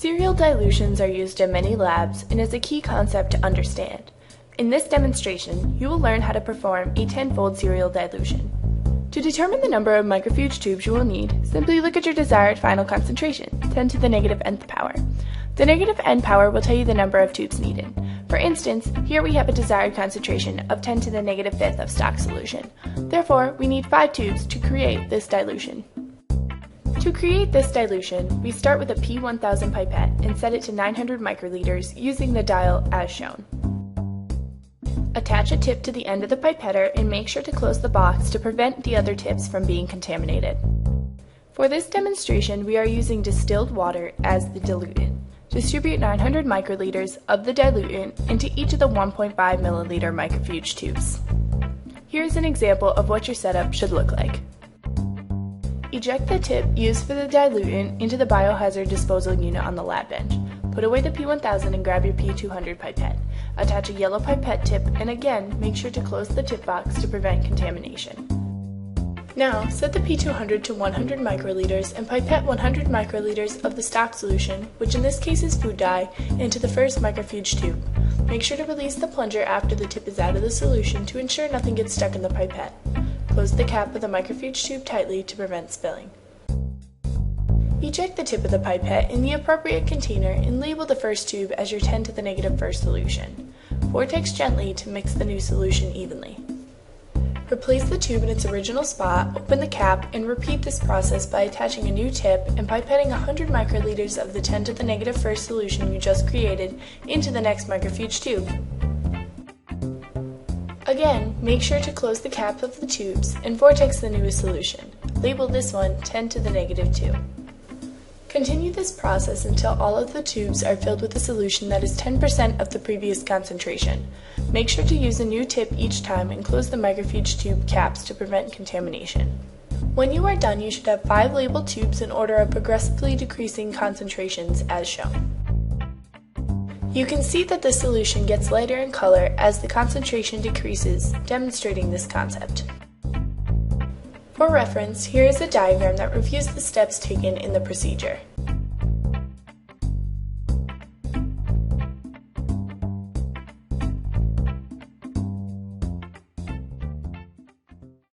Serial dilutions are used in many labs and is a key concept to understand. In this demonstration, you will learn how to perform a 10-fold serial dilution. To determine the number of microfuge tubes you will need, simply look at your desired final concentration, 10 to the negative nth power. The negative n power will tell you the number of tubes needed. For instance, here we have a desired concentration of 10 to the negative fifth of stock solution. Therefore, we need 5 tubes to create this dilution. To create this dilution, we start with a P1000 pipette and set it to 900 microliters using the dial as shown. Attach a tip to the end of the pipetter and make sure to close the box to prevent the other tips from being contaminated. For this demonstration, we are using distilled water as the diluent. Distribute 900 microliters of the diluent into each of the 1.5 milliliter microfuge tubes. Here's an example of what your setup should look like. Eject the tip used for the diluent into the biohazard disposal unit on the lab bench. Put away the P1000 and grab your P200 pipette. Attach a yellow pipette tip and again make sure to close the tip box to prevent contamination. Now set the P200 to 100 microliters and pipette 100 microliters of the stock solution, which in this case is food dye, into the first microfuge tube. Make sure to release the plunger after the tip is out of the solution to ensure nothing gets stuck in the pipette. Close the cap of the microfuge tube tightly to prevent spilling. Eject the tip of the pipette in the appropriate container and label the first tube as your 10 to the negative first solution. Vortex gently to mix the new solution evenly. Replace the tube in its original spot, open the cap, and repeat this process by attaching a new tip and pipetting 100 microliters of the 10 to the negative first solution you just created into the next microfuge tube. Again, make sure to close the cap of the tubes and vortex the newest solution. Label this one 10 to the negative 2. Continue this process until all of the tubes are filled with a solution that is 10% of the previous concentration. Make sure to use a new tip each time and close the microfuge tube caps to prevent contamination. When you are done, you should have 5 labeled tubes in order of progressively decreasing concentrations as shown. You can see that the solution gets lighter in color as the concentration decreases, demonstrating this concept. For reference, here is a diagram that reviews the steps taken in the procedure.